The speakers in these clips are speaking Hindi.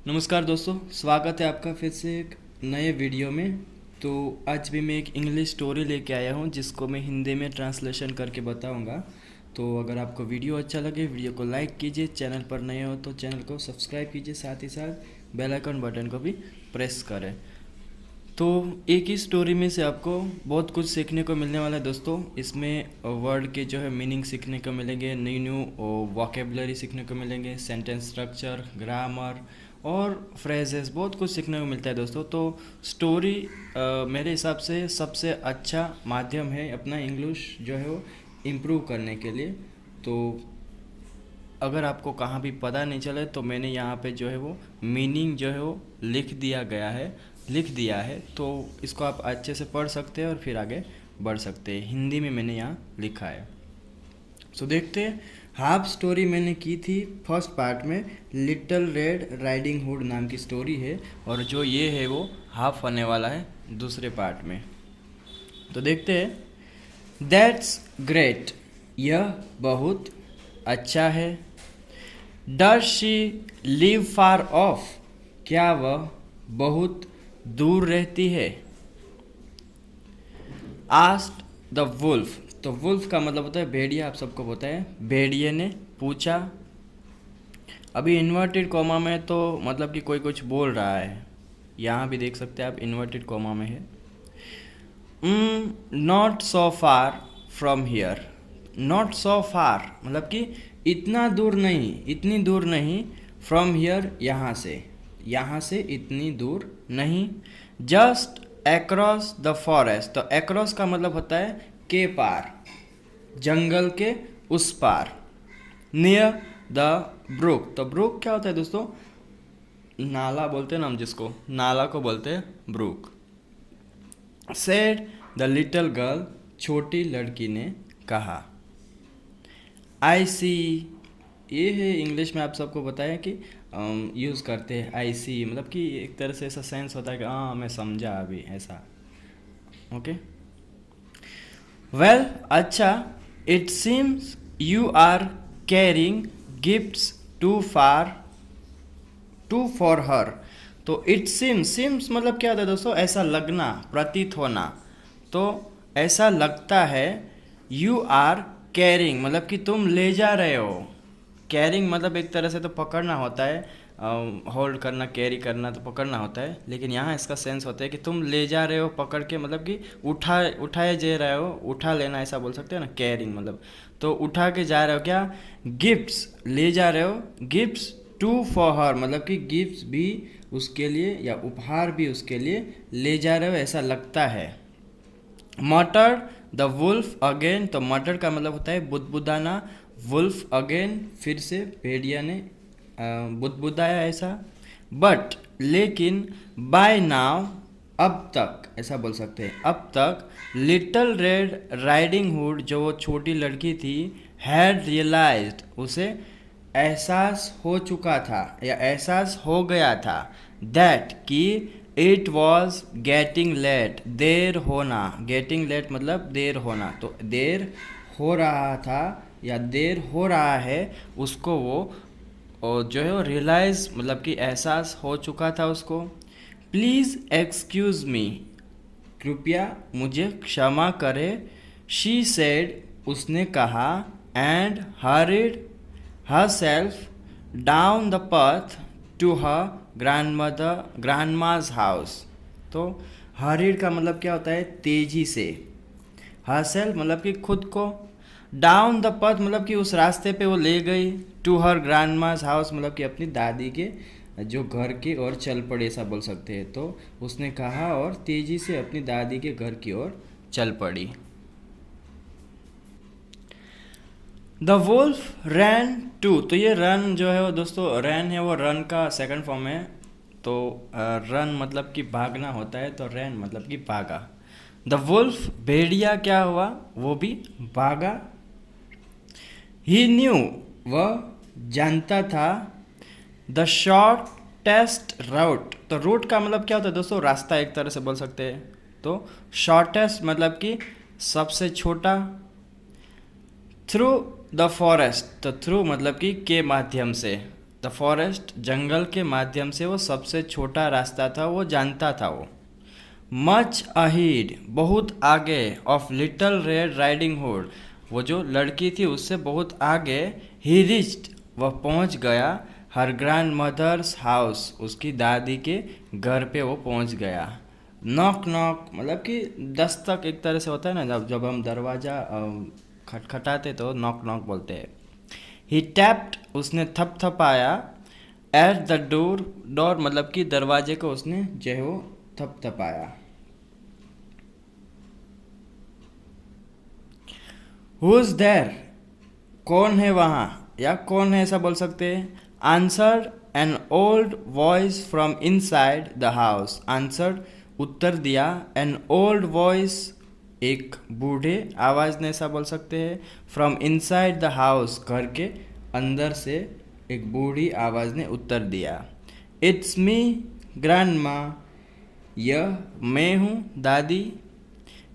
नमस्कार दोस्तों, स्वागत है आपका फिर से एक नए वीडियो में। तो आज भी मैं एक इंग्लिश स्टोरी लेके आया हूँ जिसको मैं हिंदी में ट्रांसलेशन करके बताऊँगा। तो अगर आपको वीडियो अच्छा लगे वीडियो को लाइक कीजिए, चैनल पर नए हो तो चैनल को सब्सक्राइब कीजिए, साथ ही साथ बेल आइकन बटन को भी प्रेस करें। तो एक ही स्टोरी में से आपको बहुत कुछ सीखने को मिलने वाला है दोस्तों। इसमें वर्ड के जो है मीनिंग सीखने को मिलेंगे, न्यू वोकेबलरी सीखने को मिलेंगे, सेंटेंस स्ट्रक्चर, ग्रामर और फ्रेजेस, बहुत कुछ सीखने को मिलता है दोस्तों। तो स्टोरी मेरे हिसाब से सबसे अच्छा माध्यम है अपना इंग्लिश जो है वो इम्प्रूव करने के लिए। तो अगर आपको कहाँ भी पता नहीं चले तो मैंने यहाँ पे जो है वो मीनिंग जो है वो लिख दिया है, तो इसको आप अच्छे से पढ़ सकते हैं और फिर आगे बढ़ सकते हैं। हिंदी में मैंने यहाँ लिखा है। सो देखते हैं। हाफ स्टोरी मैंने की थी फर्स्ट पार्ट में, लिटिल रेड राइडिंग हुड नाम की स्टोरी है, और जो ये है वो हाफ होने वाला है दूसरे पार्ट में। तो देखते हैं। दैट्स ग्रेट, यह बहुत अच्छा है। Does she live far of, क्या वह बहुत दूर रहती है। आस्क्ड द वुल्फ, तो वुल्फ का मतलब होता है भेड़िया, आप सबको पता है। भेड़िए ने पूछा। अभी इन्वर्टेड कॉमा में तो मतलब कि कोई कुछ बोल रहा है, यहाँ भी देख सकते हैं आप इन्वर्टेड कॉमा में है। Not so far from here, not so far मतलब कि इतना दूर नहीं, इतनी दूर नहीं। फ्रॉम हियर यहाँ से इतनी दूर नहीं। जस्ट अक्रॉस द फॉरेस्ट, तो अक्रॉस का मतलब होता है के पार, जंगल के उस पार। नियर द ब्रुक, तो ब्रुक क्या होता है दोस्तों? नाला बोलते हैं ना हम, जिसको नाला को बोलते हैं brook. Said the little girl, छोटी लड़की ने कहा। आई सी, ये है इंग्लिश में आप सबको बताया कि यूज़ करते हैं आई सी, मतलब कि एक तरह से ऐसा सेंस होता है कि हाँ मैं समझा अभी, ऐसा। ओके, वेल अच्छा। It seems you are carrying gifts to for her, तो इट सीम्स मतलब क्या होता है दोस्तों? ऐसा लगना, प्रतीत होना। तो ऐसा लगता है। यू आर कैरिंग मतलब कि तुम ले जा रहे हो। कैरिंग मतलब एक तरह से तो पकड़ना होता है, होल्ड करना, कैरी करना तो पकड़ना होता है, लेकिन यहाँ इसका सेंस होता है कि तुम ले जा रहे हो पकड़ के, मतलब कि उठाए जा रहे हो, उठा लेना ऐसा बोल सकते हो ना, कैरिंग मतलब। तो उठा के जा रहे हो क्या? गिफ्ट्स, ले जा रहे हो गिफ्ट्स टू फॉर हर, मतलब कि गिफ्ट्स भी उसके लिए या उपहार भी उसके लिए ले जा रहे हो, ऐसा लगता है। मटर द वुल्फ अगेन, तो मटर का मतलब होता है बुदबुदाना। वुल्फ अगेन, फिर से भेड़िया ने बुदबुदाया ऐसा। बट लेकिन, बाय नाउ अब तक, ऐसा बोल सकते हैं अब तक। लिटिल रेड राइडिंग हुड, जो वो छोटी लड़की थी, हैड रियलाइज्ड, उसे एहसास हो चुका था या एहसास हो गया था। दैट कि इट वॉज गेटिंग लेट, देर होना। गेटिंग लेट मतलब देर होना, तो देर हो रहा था या देर हो रहा है उसको, वो और जो है वो रियलाइज़ मतलब कि एहसास हो चुका था उसको। प्लीज़ एक्सक्यूज़ मी, कृपया मुझे क्षमा करे। शी सेड, उसने कहा। And hurried herself down the path to her grandma's house, तो हरिड का मतलब क्या होता है? तेजी से। herself मतलब कि खुद को। डाउन द path मतलब कि उस रास्ते पे वो ले गई। टू हर grandma's house मतलब कि अपनी दादी के जो घर की ओर चल पड़ी, ऐसा बोल सकते हैं। तो उसने कहा और तेजी से अपनी दादी के घर की ओर चल पड़ी। द वुल्फ रैन टू, तो ये रन जो है वो दोस्तों, रैन है वो रन का सेकंड फॉर्म है। तो रन मतलब कि भागना होता है, तो रैन मतलब कि भागा। द वुल्फ, भेड़िया क्या हुआ? वो भी भागा। ही न्यू, वह जानता था। द शॉर्टेस्ट रूट, तो रूट का मतलब क्या होता है दोस्तों? रास्ता एक तरह से बोल सकते हैं। तो शॉर्टेस्ट मतलब कि सबसे छोटा। थ्रू द फॉरेस्ट, तो थ्रू मतलब कि के माध्यम से। द फॉरेस्ट, जंगल के माध्यम से वो सबसे छोटा रास्ता था, वो जानता था वो। मच अहीड, बहुत आगे, of little Red Riding hood, वो जो लड़की थी उससे बहुत आगे। ही रिच्ड, वह पहुंच गया। हर ग्रैंड मदर्स हाउस, उसकी दादी के घर पे वो पहुंच गया। नॉक नॉक मतलब कि दस्तक एक तरह से होता है ना, जब जब हम दरवाज़ा खटखटाते तो नॉक नॉक बोलते हैं। ही टैप्ड, उसने थपथपाया। एट द डोर, डोर मतलब कि दरवाजे को उसने जो है वो थपथपाया। हु इज देयर, कौन है वहाँ, या कौन है ऐसा बोल सकते हैं। Answered an old voice from inside the house, answered उत्तर दिया। एन ओल्ड वॉइस, एक बूढ़े आवाज़ ने ऐसा बोल सकते हैं। फ्रॉम इनसाइड द हाउस, घर के अंदर से एक बूढ़ी आवाज़ ने उत्तर दिया। इट्स मी ग्रैंडमा, यह मैं हूँ दादी।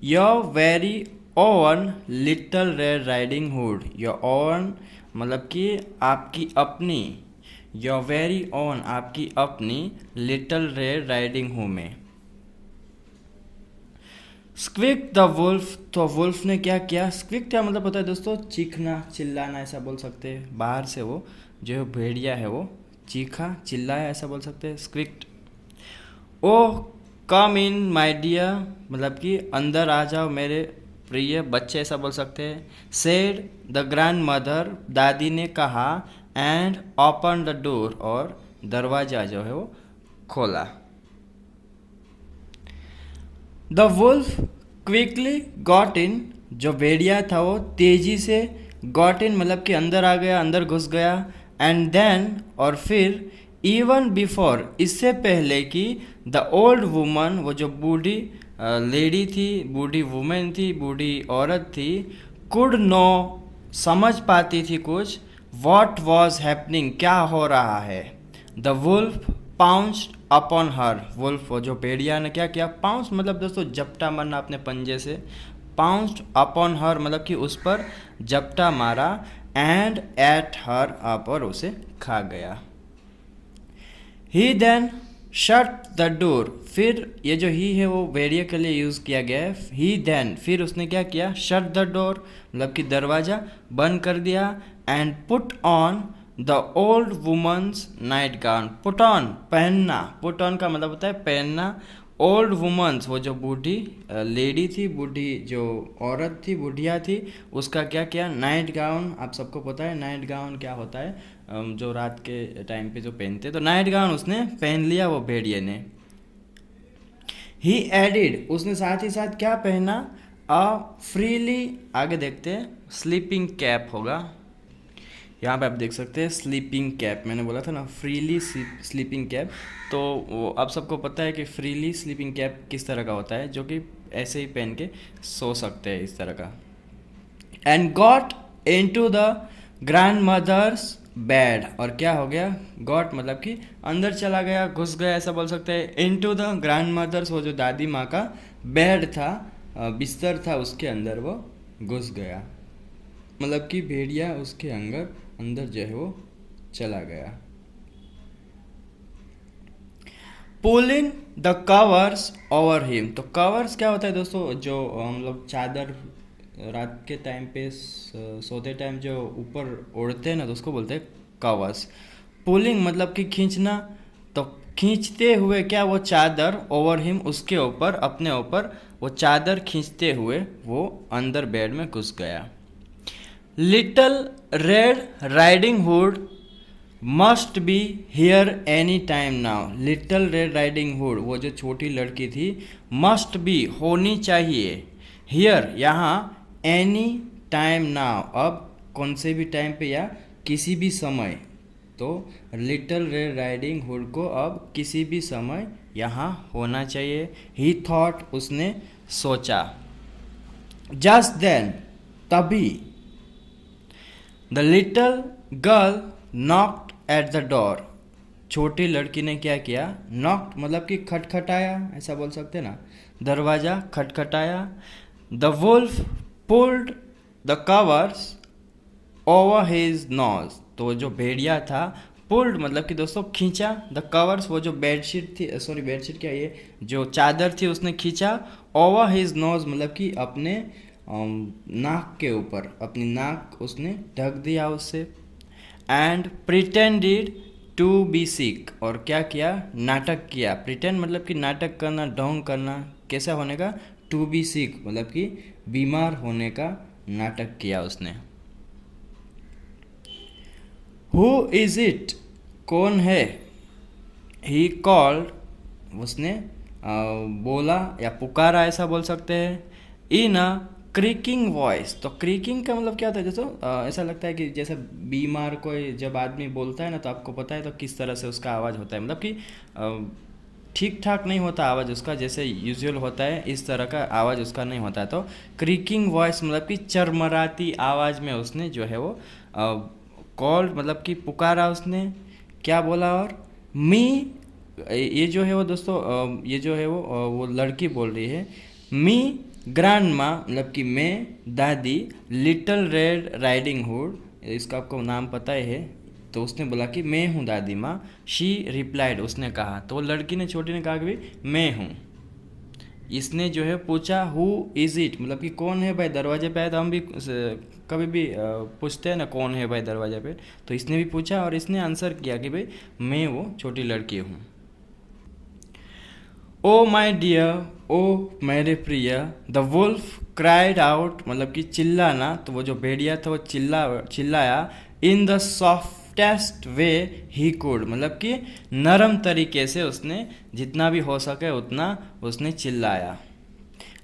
Your very own little Red Riding hood, your own मतलब कि आपकी अपनी, योर वेरी ओन आपकी अपनी, लिटिल रेड राइडिंग हुड में। स्क्विक द वुल्फ, तो वुल्फ ने क्या किया। स्क्विक क्या मतलब होता है दोस्तों, चीखना, चिल्लाना ऐसा बोल सकते हैं। बाहर से वो जो भेड़िया है वो चीखा, चिल्लाया ऐसा बोल सकते हैं। स्क्विक्ड। ओह कम इन माय डियर, मतलब कि अंदर आ जाओ मेरे प्रिय बच्चे ऐसा बोल सकते हैं। सेड द ग्रैंड मदर, दादी ने कहा। एंड ओपन द डोर, और दरवाजा जो है वो खोला। The wolf quickly got in, जो भेड़िया था वो तेजी से गॉट इन मतलब कि अंदर आ गया, अंदर घुस गया। एंड देन, और फिर, इवन बिफोर, इससे पहले कि द ओल्ड वुमन, वो जो बूढ़ी लेडी थी, बूढ़ी वुमेन थी, बूढ़ी औरत थी, कुड नो, समझ पाती थी कुछ। वॉट वॉज हैपनिंग, क्या हो रहा है। The wolf pounced upon her, wolf वो जो भेड़िया ने क्या किया। पाउंस मतलब दोस्तों जपटा मारना अपने पंजे से। पाउंस्ड अपॉन हर मतलब कि उस पर जपटा मारा। एंड एट हर अप, और उसे खा गया। ही देन शट द डोर, फिर ये जो ही है वो भेड़िया के लिए यूज़ किया गया है। ही देन, फिर उसने क्या किया। शट द डोर मतलब कि दरवाज़ा बंद कर दिया। And put on the old woman's nightgown, put on पहनना, पुट ऑन का मतलब होता है पहनना। ओल्ड वुमन्स वो जो बूढ़ी लेडी थी, बूढ़ी जो औरत थी, बुढ़िया थी, उसका क्या किया। नाइट गाउन, आप सबको पता है नाइट गाउन क्या होता है, जो रात के टाइम पे जो पहनते, तो नाइट गाउन उसने पहन लिया वो भेड़िए ने। ही एडिड, उसने साथ ही साथ क्या पहना। अ फ्रीली, आगे देखते हैं, स्लीपिंग कैप होगा। यहाँ पे आप देख सकते हैं स्लीपिंग कैप, मैंने बोला था ना फ्रीली स्लीपिंग कैप। तो वो आप सबको पता है कि फ्रीली स्लीपिंग कैप किस तरह का होता है, जो कि ऐसे ही पहन के सो सकते हैं इस तरह का। And got into the grandmother's bed, और क्या हो गया। गॉट मतलब कि अंदर चला गया, घुस गया ऐसा बोल सकते हैं। इनटू द ग्रैंड मदर्स, वो जो दादी माँ का बेड था, बिस्तर था, उसके अंदर वो घुस गया, मतलब कि भेड़िया उसके अंदर जो है वो चला गया। Pulling the covers over him, तो कवर्स क्या होता है दोस्तों, जो हम लोग चादर रात के टाइम पे सोते टाइम जो ऊपर ओढ़ते हैं ना, तो उसको बोलते हैं कवर्स। पुलिंग मतलब कि खींचना, तो खींचते हुए क्या वो चादर, ओवर हिम उसके ऊपर, अपने ऊपर वो चादर खींचते हुए वो अंदर बेड में घुस गया। Little Red Riding hood must be here any time now, little Red Riding hood वो जो छोटी लड़की थी, मस्ट बी होनी चाहिए, हियर यहाँ, एनी टाइम नाउ अब कौन से भी टाइम पे या किसी भी समय, तो लिटिल रेड राइडिंग हुड को अब किसी भी समय यहाँ होना चाहिए। ही थॉट उसने सोचा। जस्ट देन तभी, the little girl knocked at the door, छोटी लड़की ने क्या किया। नॉक्ड मतलब कि खटखटाया ऐसा बोल सकते ना, दरवाज़ा खटखटाया। The wolf pulled the covers over his nose, तो जो भेड़िया था पुल्ड मतलब कि दोस्तों खींचा, द कवर्स वो जो बेडशीट थी, सॉरी बेडशीट क्या, ये जो चादर थी उसने खींचा, ओवर हिज नोज मतलब कि अपने नाक के ऊपर, अपनी नाक उसने ढक दिया उससे। एंड प्रिटेंडेड टू बी सिक, और क्या किया, नाटक किया। प्रिटेंड मतलब कि नाटक करना, ढोंग करना, कैसा होने का, टू बी सिक मतलब कि बीमार होने का नाटक किया उसने। हु इज इट, कौन है, ही कॉल्ड उसने बोला या पुकारा ऐसा बोल सकते हैं, इन अ क्रीकिंग वॉइस। तो क्रीकिंग का मतलब क्या होता है दोस्तों, ऐसा लगता है कि जैसे बीमार कोई जब आदमी बोलता है ना, तो आपको पता है तो किस तरह से उसका आवाज़ होता है, मतलब कि ठीक ठाक नहीं होता आवाज़ उसका, जैसे यूजुअल होता है इस तरह का आवाज़ उसका नहीं होता। तो क्रीकिंग वॉइस मतलब कि चरमराती आवाज़ में उसने जो है वो कॉल्ड मतलब कि पुकारा उसने, क्या बोला, और मी, ये जो है वो दोस्तों ये जो है वो लड़की बोल रही है, मी ग्रैंड माँ मतलब कि मैं दादी, लिटिल रेड राइडिंग हुड, इसका आपको नाम पता ही है, तो उसने बोला कि मैं हूँ दादी माँ। शी रिप्लाइड उसने कहा, तो छोटी ने कहा कि भाई मैं हूँ। इसने जो है पूछा हु इज़ इट मतलब कि कौन है भाई, दरवाजे पे आए तो हम भी कभी भी पूछते हैं ना कौन है भाई दरवाजे पे, तो इसने भी पूछा और इसने आंसर किया कि भाई मैं वो छोटी लड़की हूँ। ओ माई डियर, ओ मेरे प्रिय, द वुल्फ क्राइड आउट मतलब कि चिल्लाना, तो वो जो भेड़िया था वो चिल्लाया, in the softest way he could मतलब कि नरम तरीके से उसने जितना भी हो सके उतना उसने चिल्लाया।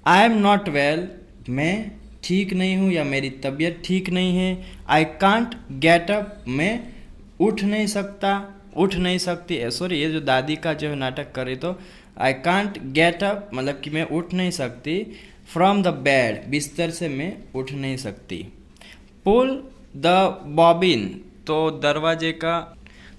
आई एम नॉट वेल, मैं ठीक नहीं हूँ या मेरी तबीयत ठीक नहीं है। आई कांट गेट अप, मैं उठ नहीं सकता, उठ नहीं सकती, सॉरी ये जो दादी का जो है नाटक करे, तो आई कांट गेट अप मतलब कि मैं उठ नहीं सकती, फ्रॉम द बेड बिस्तर से मैं उठ नहीं सकती। पुल द बॉबिन, तो दरवाजे का,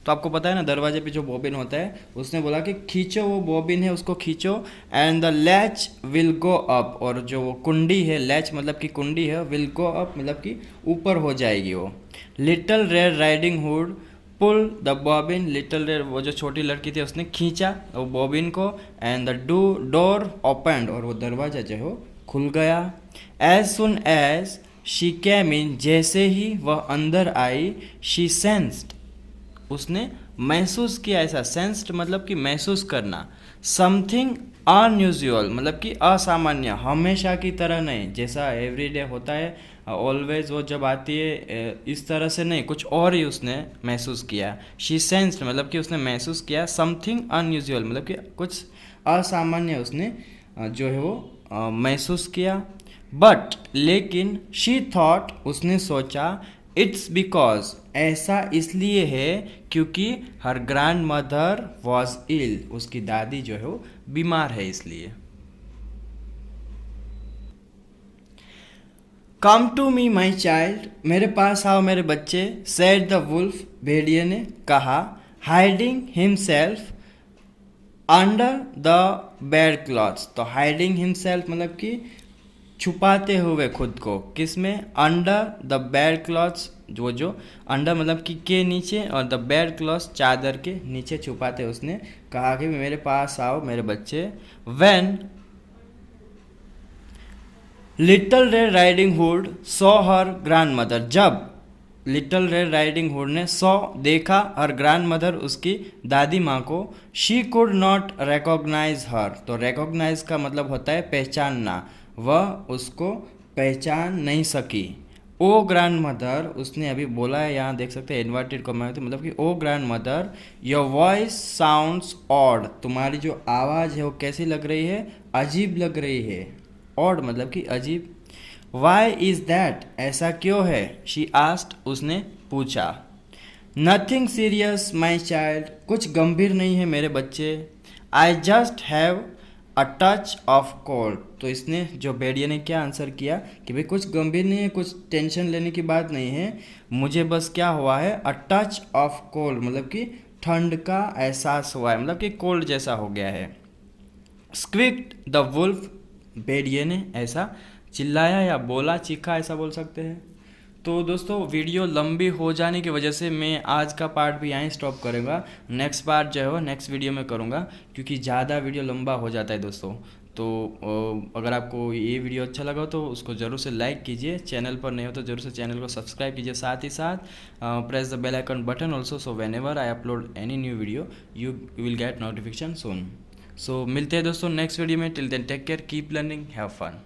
तो आपको पता है ना दरवाजे पे जो बॉबिन होता है, उसने बोला कि खींचो वो बॉबिन है उसको खींचो, and the latch will go up, और जो वो कुंडी है, लैच मतलब कि कुंडी है, विल गो अप मतलब कि ऊपर हो जाएगी वो। Little Red Riding Hood pull the bobbin, Little Red वो जो छोटी लड़की थी उसने खींचा वो बॉबिन को, एंड द डोर ओपनड, और वो दरवाजा जो है वो खुल गया। As soon as she came in, जैसे ही वह अंदर आई, शी सेंस्ड उसने महसूस किया, ऐसा सेंस्ड मतलब कि महसूस करना, समथिंग अनयूजुअल मतलब कि असामान्य, हमेशा की तरह नहीं, जैसा एवरीडे होता है ऑलवेज वो जब आती है इस तरह से नहीं, कुछ और ही उसने महसूस किया। शी सेंस्ड मतलब कि उसने महसूस किया, समथिंग अनयूजुअल मतलब कि कुछ असामान्य उसने जो है वो महसूस किया। बट लेकिन शी थॉट उसने सोचा, इट्स बिकॉज ऐसा इसलिए है क्योंकि हर ग्रैंड मदर वॉज इल, उसकी दादी जो है वो बीमार है इसलिए। Come to me my child, मेरे पास आओ मेरे बच्चे, सेड द वुल्फ, भेड़िए ने कहा, hiding himself under the bed clothes, तो हाइडिंग हिमसेल्फ मतलब कि छुपाते हुए खुद को, किस में, अंडर द बेड क्लॉथ्स, जो अंडर मतलब कि के नीचे, और द बेड क्लॉथ्स चादर के नीचे छुपाते उसने कहा कि मेरे पास आओ मेरे बच्चे। When little Red Riding hood saw her grand mother, जब लिटिल रेड राइडिंग हुड ने सॉ देखा, हर ग्रैंड मदर उसकी दादी माँ को, शी कुड नॉट रिकॉग्नाइज हर, तो रिकॉग्नाइज का मतलब होता है पहचानना, वह उसको पहचान नहीं सकी। ओ ग्रैंड मदर, उसने अभी बोला है, यहाँ देख सकते हैं इन्वर्टेड कॉमा, तो मतलब कि oh grandmother your voice sounds odd, तुम्हारी जो आवाज़ है वो कैसी लग रही है, अजीब लग रही है। ऑड मतलब कि अजीब। वाई इज़ दैट, ऐसा क्यों है, शी आस्क्ड उसने पूछा। नथिंग सीरियस माई चाइल्ड, कुछ गंभीर नहीं है मेरे बच्चे। I just have a touch of cold, तो इसने जो भेड़िए ने क्या आंसर किया कि भाई कुछ गंभीर नहीं है, कुछ टेंशन लेने की बात नहीं है, मुझे बस क्या हुआ है, अ टच ऑफ कोल्ड मतलब कि ठंड का एहसास हुआ है, मतलब कि कोल्ड जैसा हो गया है। स्क्विक्ड द वुल्फ, भेड़िए ने ऐसा चिल्लाया या बोला, चीखा ऐसा बोल सकते हैं। तो दोस्तों वीडियो लंबी हो जाने की वजह से मैं आज का पार्ट भी यहीं स्टॉप करूँगा। नेक्स्ट पार्ट जो है वो नेक्स्ट वीडियो में करूँगा, क्योंकि ज़्यादा वीडियो लंबा हो जाता है दोस्तों। तो अगर आपको ये वीडियो अच्छा लगा हो तो उसको ज़रूर से लाइक कीजिए, चैनल पर नहीं हो तो ज़रूर से चैनल को सब्सक्राइब कीजिए, साथ ही साथ press the bell icon button also, so whenever I upload any new video you will get notification soon. So मिलते हैं दोस्तों नेक्स्ट वीडियो में। Till then take care, keep learning, have fun.